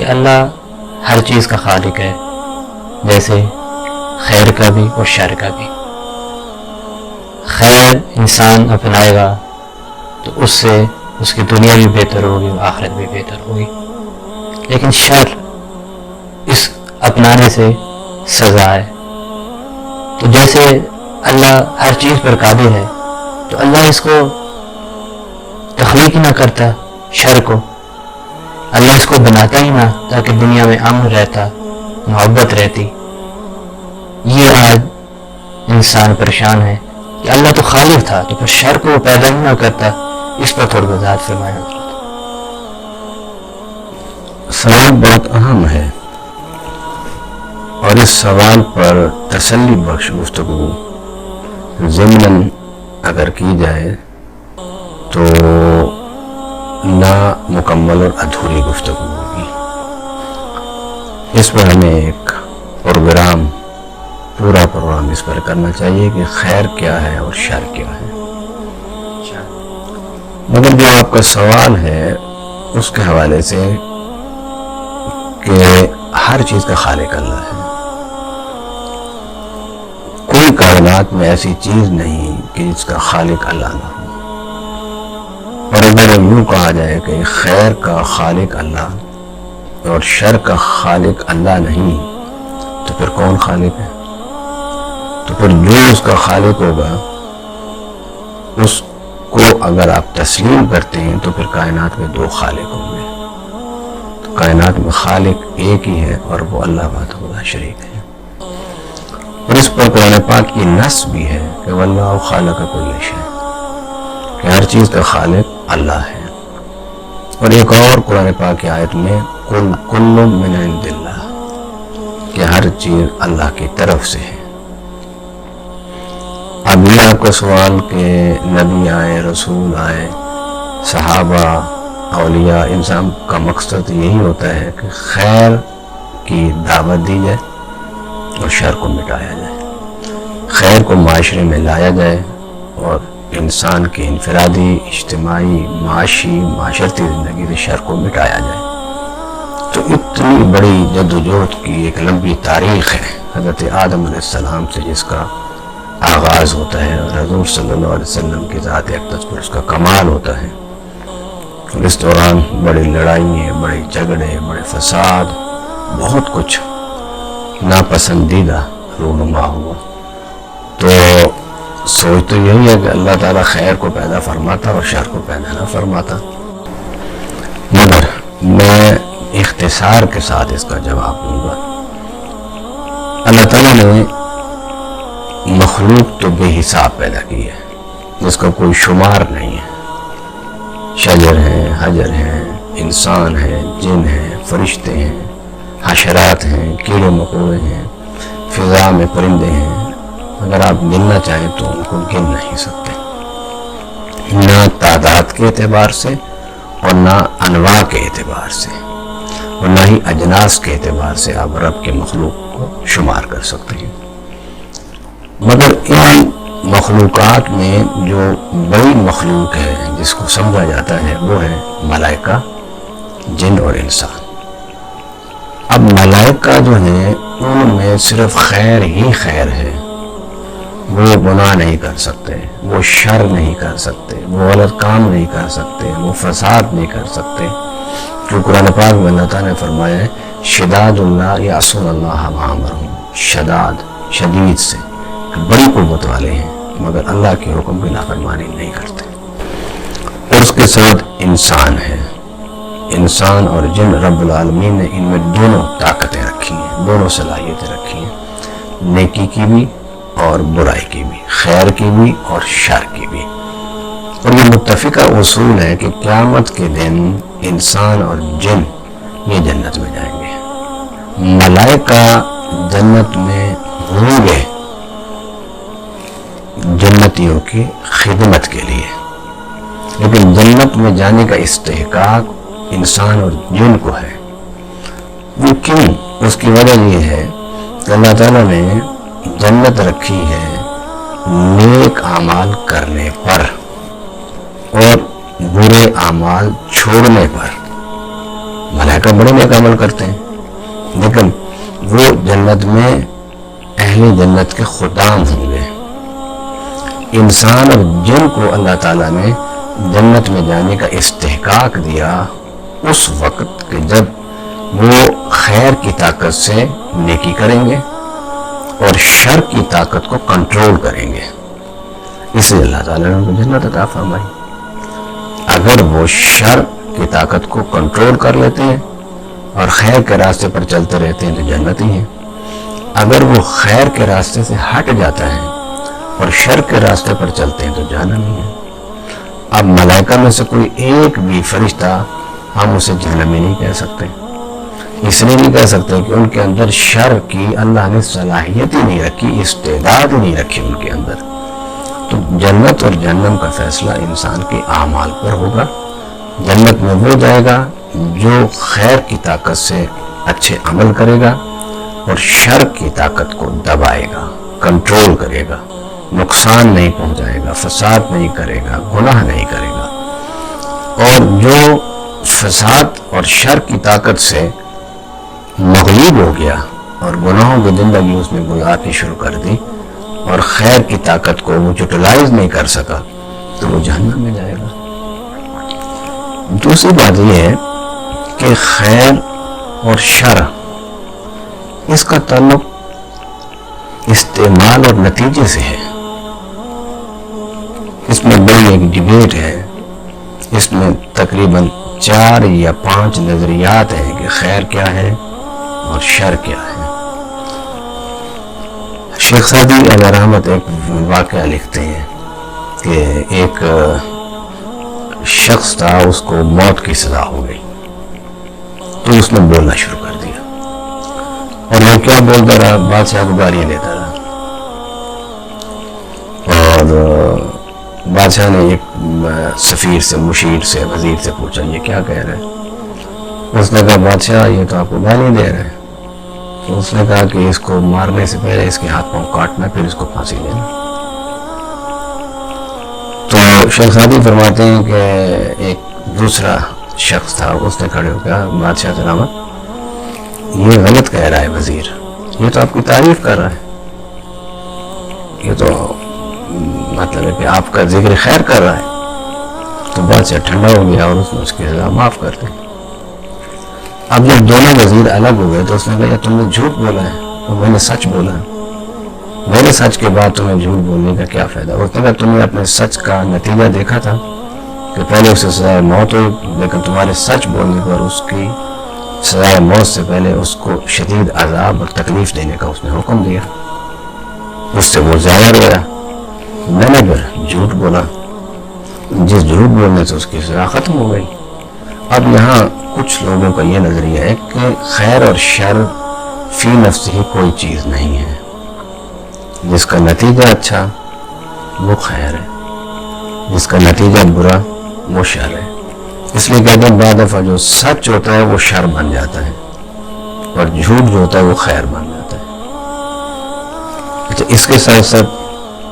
کہ اللہ ہر چیز کا خالق ہے، جیسے خیر کا بھی اور شر کا بھی۔ خیر انسان اپنائے گا تو اس سے اس کی دنیا بھی بہتر ہوگی اور آخرت بھی بہتر ہوگی، لیکن شر اس اپنانے سے سزا ہے۔ تو جیسے اللہ ہر چیز پر قادر ہے تو اللہ اس کو تخلیق ہی نہ کرتا، شر کو اللہ اس کو بناتا ہی نہ، تاکہ دنیا میں امن رہتا، محبت رہتی۔ یہ آج انسان پریشان ہے کہ اللہ تو خالق تھا تو پھر شر کو پیدا ہی نہ کرتا۔ اس پر تھوڑی وضاحت فرمائیں حضرت۔ سوال بہت اہم ہے، اور اس سوال پر تسلی بخش گفتگو ضمناً اگر کی جائے تو نامکمل اور ادھوری گفتگو ہوگی۔ اس پر ہمیں ایک پورا پروگرام اس پر کرنا چاہیے کہ خیر کیا ہے اور شر کیا ہے۔ مگر جو آپ کا سوال ہے اس کے حوالے سے کہ ہر چیز کا خالق اللہ ہے، کوئی کائنات میں ایسی چیز نہیں کہ جس کا خالق اللہ نہ ہو۔ اور اگر یوں کہا جائے کہ خیر کا خالق اللہ اور شر کا خالق اللہ نہیں تو پھر کون خالق ہے؟ تو پھر جو اس کا خالق ہوگا اس کو اگر آپ تسلیم کرتے ہیں تو پھر کائنات میں دو خالق ہوں گے۔ تو کائنات میں خالق ایک ہی ہے اور وہ اللہ وحدہ لا شریک ہے۔ اور اس پر قرآن پاک کی نص بھی ہے کہ واللہ خالق کل شیء، کہ ہر چیز کا خالق اللہ ہے۔ اور ایک اور قرآن پاک کی آیت میں کل من عند اللہ، کہ ہر چیز اللہ کی طرف سے ہے۔ اب یہ آپ کا سوال کہ نبی آئے، رسول آئے، صحابہ، اولیاء، انسان کا مقصد یہی ہوتا ہے کہ خیر کی دعوت دی جائے اور شر کو مٹایا جائے، خیر کو معاشرے میں لایا جائے اور انسان کی انفرادی، اجتماعی، معاشی، معاشرتی زندگی سے شر کو مٹایا جائے۔ تو اتنی بڑی جدوجہد کی ایک لمبی تاریخ ہے حضرت آدم علیہ السلام سے، جس کا آغاز ہوتا ہے اور حضور صلی اللہ علیہ وسلم کی ذات اقدس پر اس کا کمال ہوتا ہے۔ اور اس دوران بڑی لڑائیں، بڑے جھگڑے، بڑے فساد، بہت کچھ ناپسندیدہ رونما ہوا۔ تو سوچ تو یہی ہے کہ اللہ تعالیٰ خیر کو پیدا فرماتا اور شر کو پیدا نہ فرماتا۔ مگر میں اختصار کے ساتھ اس کا جواب دوں گا۔ اللہ تعالیٰ نے مخلوق تو بے حساب پیدا کی ہے، جس کا کوئی شمار نہیں ہے۔ شجر ہیں، حجر ہیں، انسان ہیں، جن ہیں، فرشتے ہیں، حشرات ہیں، کیڑے مکوڑے ہیں، فضا میں پرندے ہیں۔ اگر آپ گننا چاہیں تو ان کو گن نہیں سکتے، نہ تعداد کے اعتبار سے اور نہ انواع کے اعتبار سے اور نہ ہی اجناس کے اعتبار سے آپ رب کے مخلوق کو شمار کر سکتے ہیں۔ مگر ان مخلوقات میں جو بڑی مخلوق ہے جس کو سمجھا جاتا ہے وہ ہے ملائکہ، جن اور انسان۔ اب ملائکہ جو ہیں ان میں صرف خیر ہی خیر ہے، وہ گناہ نہیں کر سکتے، وہ شر نہیں کر سکتے، وہ غلط کام نہیں کر سکتے، وہ فساد نہیں کر سکتے۔ جو قرآن پاک میں اللہ تعالیٰ نے فرمایا ہے شداد اللہ یعصون اللہ ما امرہم، شدید سے، بڑی قوت والے ہیں مگر اللہ کے حکم کی نافرمانی نہیں کرتے۔ اور اس کے ساتھ انسان ہے، انسان اور جن رب العالمین نے ان میں دونوں طاقتیں رکھی ہیں، دونوں صلاحیتیں رکھی ہیں، نیکی کی بھی اور برائی کی بھی، خیر کی بھی اور شر کی بھی۔ اور یہ متفقہ اصول ہے کہ قیامت کے دن انسان اور جن یہ جنت میں جائیں گے۔ ملائکہ جنت میں ہوں گے جنتیوں کی خدمت کے لیے، لیکن جنت میں جانے کا استحقاق انسان اور جن کو ہے۔ وہ کیوں؟ اس کی وجہ یہ ہے کہ اللہ تعالیٰ نے جنت رکھی ہے نیک اعمال کرنے پر اور برے اعمال چھوڑنے پر۔ ملائکہ بڑے نیک عمل کرتے ہیں، لیکن وہ جنت میں اہل جنت کے خدام ہوں گے۔ انسان اور جن کو اللہ تعالیٰ نے جنت میں جانے کا استحقاق دیا اس وقت کہ جب وہ خیر کی طاقت سے نیکی کریں گے اور شر کی طاقت کو کنٹرول کریں گے، اس لیے اللہ تعالیٰ نے ان کو جنت عطا فرمائی۔ اگر وہ شر کی طاقت کو کنٹرول کر لیتے ہیں اور خیر کے راستے پر چلتے رہتے ہیں تو جنت ہی ہیں، اگر وہ خیر کے راستے سے ہٹ جاتا ہے اور شر کے راستے پر چلتے ہیں تو جہنم ہی ہے۔ اب ملائکہ میں سے کوئی ایک بھی فرشتہ ہم اسے جہنمی نہیں کہہ سکتے، اس لیے نہیں کہہ سکتے کہ ان کے اندر شر کی اللہ نے صلاحیت ہی نہیں رکھی، استعداد ہی نہیں رکھی ان کے اندر۔ تو جنت اور جہنم کا فیصلہ انسان کے اعمال پر ہوگا۔ جنت میں وہ جائے گا جو خیر کی طاقت سے اچھے عمل کرے گا اور شر کی طاقت کو دبائے گا، کنٹرول کرے گا، نقصان نہیں پہنچائے گا، فساد نہیں کرے گا، گناہ نہیں کرے گا۔ اور جو فساد اور شر کی طاقت سے مغلوب ہو گیا اور گناہوں کی زندگی اس نے گزارنی شروع کر دی اور خیر کی طاقت کو وہ یوٹیلائز نہیں کر سکا تو وہ جہنم میں جائے گا۔ دوسری بات یہ ہے کہ خیر اور شر اس کا تعلق استعمال اور نتیجے سے ہے۔ اس میں بڑی ایک ڈیبیٹ ہے، اس میں تقریباً 4 یا 5 نظریات ہیں کہ خیر کیا ہے اور شر کیا ہے۔ شیخ سعدی علیہ رحمت ایک واقعہ لکھتے ہیں کہ ایک شخص تھا، اس کو موت کی سزا ہو گئی تو اس نے بولنا شروع کر دیا اور وہ کیا بولتا رہا، بادشاہ کو گالیاں دیتا رہا۔ اور بادشاہ نے ایک سفیر سے، مشیر سے، وزیر سے پوچھا یہ کیا کہہ رہے ہیں؟ اس نے کہا بادشاہ یہ تو آپ کو گالی دے رہے ہیں۔ تو اس نے کہا کہ اس کو مارنے سے پہلے اس کے ہاتھ پاؤں کاٹنا، پھر اس کو پھانسی دینا۔ تو شیخ سعدی فرماتے ہیں کہ ایک دوسرا شخص تھا، اس نے کھڑے ہو کہا بادشاہ سلامت یہ غلط کہہ رہا ہے وزیر، یہ تو آپ کی تعریف کر رہا ہے، یہ تو مطلب ہے کہ آپ کا ذکر خیر کر رہا ہے۔ تو بادشاہ ٹھنڈا ہو گیا اور اس نے اس کی سزا معاف کر دی۔ اب جب دونوں وزیر الگ ہو گئے تو اس نے کہا تم نے جھوٹ بولا ہے اور میں نے سچ بولا ہے، میرے سچ کے بعد تمہیں جھوٹ بولنے کا کیا فائدہ؟ اس نے کہا تم نے اپنے سچ کا نتیجہ دیکھا تھا کہ پہلے اسے سزائے موت ہوئی، لیکن تمہارے سچ بولنے پر اس کی سزائے موت سے پہلے اس کو شدید عذاب اور تکلیف دینے کا اس نے حکم دیا۔ اس سے وہ ظاہر ہوا، میں نے پھر جھوٹ بولا، جس جھوٹ بولنے سے اس کی سزا ختم ہو گئی۔ اب یہاں کچھ لوگوں کا یہ نظریہ ہے کہ خیر اور شر فی نفس ہی کوئی چیز نہیں ہے، جس کا نتیجہ اچھا وہ خیر ہے، جس کا نتیجہ برا وہ شر ہے۔ اس لیے کہتے ہیں بعض دفعہ جو سچ ہوتا ہے وہ شر بن جاتا ہے اور جھوٹ جو ہوتا ہے وہ خیر بن جاتا ہے۔ اچھا، اس کے ساتھ ساتھ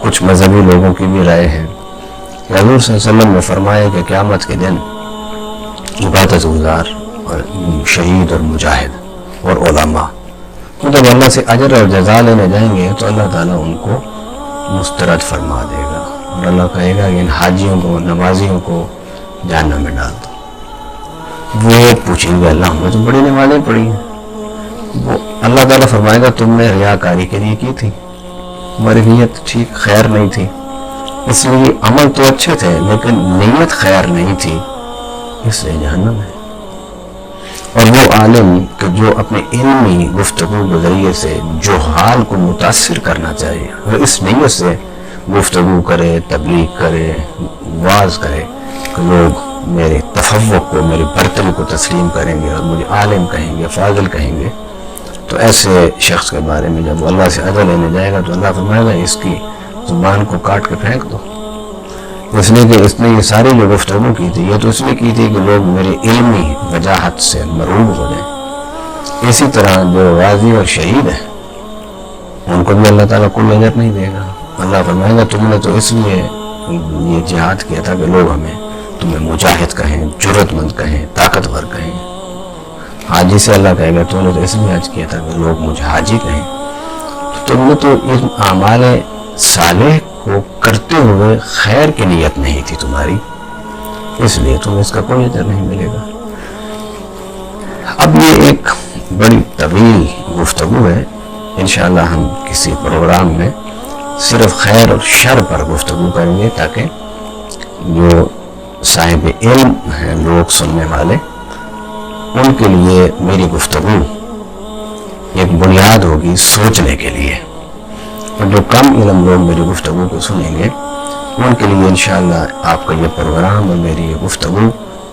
کچھ مذہبی لوگوں کی بھی رائے ہے کہ حضور صلی اللہ علیہ وسلم نے فرمایا کہ قیامت کے دن عبادت گزار اور شہید اور مجاہد اور علماء جب اللہ سے اجر اور جزا لینے جائیں گے تو اللہ تعالیٰ ان کو مسترد فرما دے گا اور اللہ کہے گا کہ ان حاجیوں کو، نمازیوں کو جہنم میں ڈال دو۔ وہ پوچھیں گے اللہ ہم نے تو بڑی نمازیں پڑھی ہیں۔ وہ اللہ تعالیٰ فرمائے گا تم نے ریاکاری کے لیے کی تھی، تمہاری نیت ٹھیک خیر نہیں تھی، اس لیے عمل تو اچھے تھے لیکن نیت خیر نہیں تھی، اس لیے جہنم ہے۔ اور وہ عالم کہ جو اپنے علمی گفتگو کے ذریعے سے جہال کو متاثر کرنا چاہیے اور اس نیت سے گفتگو کرے، تبلیغ کرے، واعظ کرے کہ لوگ میرے تفوق کو، میری برتری کو تسلیم کریں گے اور مجھے عالم کہیں گے، فاضل کہیں گے، تو ایسے شخص کے بارے میں جب وہ اللہ سے اجر لینے جائے گا تو اللہ فرمائے گا اس کی زبان کو کاٹ کے پھینک دو، اس لیے کہ اس نے یہ ساری جو گفتگو کی تھی یہ تو اس لیے کی تھی کہ لوگ میری علمی وجاہت سے مرعوب ہو جائیں۔ اسی طرح جو غازی اور شہید ہیں ان کو بھی اللہ تعالیٰ کوئی اجر نہیں دے گا۔ اللہ فرمائے گا تم نے تو اس لیے یہ جہاد کیا تھا کہ لوگ ہمیں تمہیں مجاہد کہیں، جرت مند کہیں، طاقتور کہیں، حاجی سے اللہ کہے گا تو نے تو اس لیے حج کیا تھا کہ لوگ مجھے حاجی کہیں، تو تم نے تو اس اعمال صالح کو کرتے ہوئے خیر کی نیت نہیں تھی تمہاری، اس لیے تمہیں اس کا کوئی اجر نہیں ملے گا۔ اب یہ ایک بڑی طویل گفتگو ہے، انشاءاللہ ہم کسی پروگرام میں صرف خیر اور شر پر گفتگو کریں گے، تاکہ جو صاحب علم ہیں لوگ سننے والے، ان کے لیے میری گفتگو ایک بنیاد ہوگی سوچنے کے لیے، اور جو کم علم لوگ میری گفتگو کو سنیں گے ان کے لیے انشاءاللہ آپ کا یہ پروگرام اور میری یہ گفتگو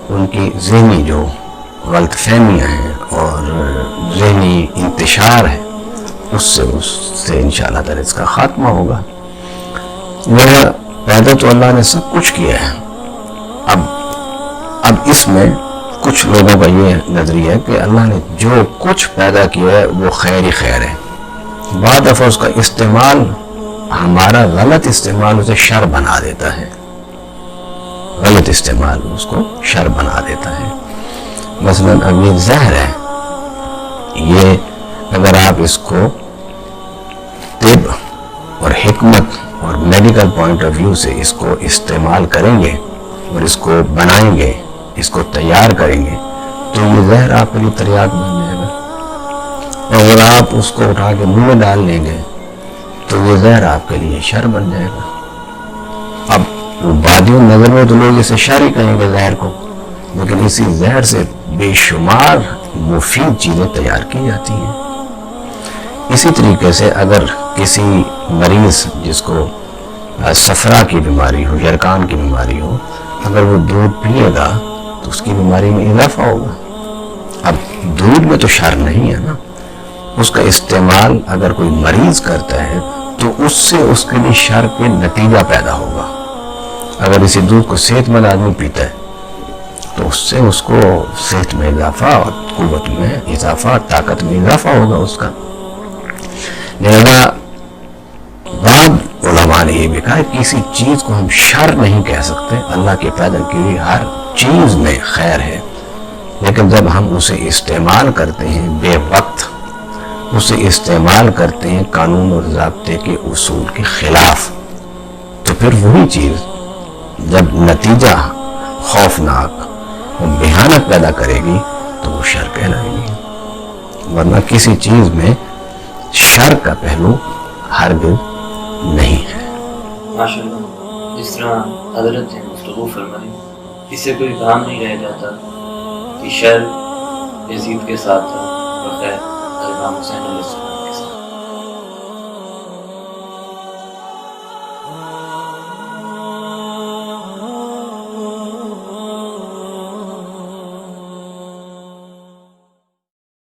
ان کی ذہنی جو غلط فہمیاں ہیں اور ذہنی انتشار ہے اس سے انشاءاللہ تعالی اس کا خاتمہ ہوگا۔ وہ پیدا تو اللہ نے سب کچھ کیا ہے، اب اس میں کچھ لوگوں کا یہ نظریہ ہے کہ اللہ نے جو کچھ پیدا کیا ہے وہ خیر ہی خیر ہے، بعد دفعہ اس کا استعمال، ہمارا غلط استعمال اسے شر بنا دیتا ہے، غلط استعمال اس کو شر بنا دیتا ہے۔ مثلاً اب یہ زہر ہے، یہ اگر آپ اس کو طب اور حکمت اور میڈیکل پوائنٹ آف ویو سے اس کو استعمال کریں گے اور اس کو بنائیں گے، اس کو تیار کریں گے، تو یہ زہر آپ کے لیے تریاق بن جائے گا، اور اگر آپ اس کو اٹھا کے منہ میں ڈال لیں گے تو یہ زہر آپ کے لیے شر بن جائے گا۔ اب بادیوں نظر میں تو لوگ اسے شر ہی کہیں گے زہر کو، لیکن اسی زہر سے بے شمار مفید چیزیں تیار کی جاتی ہیں۔ اسی طریقے سے اگر کسی مریض جس کو صفرا کی بیماری ہو، یرکان کی بیماری ہو، اگر وہ دودھ پیے گا تو اس کی بیماری میں اضافہ ہوگا۔ اب دودھ میں تو شر نہیں ہے نا، اس کا استعمال اگر کوئی مریض کرتا ہے تو اس سے اس کے لیے شر کے نتیجہ پیدا ہوگا۔ اگر اسی دودھ کو صحت مند آدمی پیتا ہے تو اس سے اس کو صحت میں اضافہ اور قوت میں اضافہ، طاقت میں اضافہ ہوگا اس کا۔ لہذا بعض علماء نے یہ بھی کہا کہ کسی چیز کو ہم شر نہیں کہہ سکتے، اللہ کے پیدا کی ہوئی ہر چیز میں خیر ہے، لیکن جب ہم اسے استعمال کرتے ہیں بے وقت، اسے استعمال کرتے ہیں قانون اور ضابطے کے اصول کے خلاف، تو پھر وہی چیز جب نتیجہ خوفناک اور بھیانک پیدا کرے گی تو وہ شر کہلائے گی، ورنہ کسی چیز میں شر کا پہلو ہرگز نہیں ہے۔ ماشاءاللہ، جس طرح حضرت نے گفتگو فرمائی، اس سے کوئی کام نہیں رہ جاتا کہ شر یزید کے ساتھ تھا اور خیر امام حسین علیہ السلام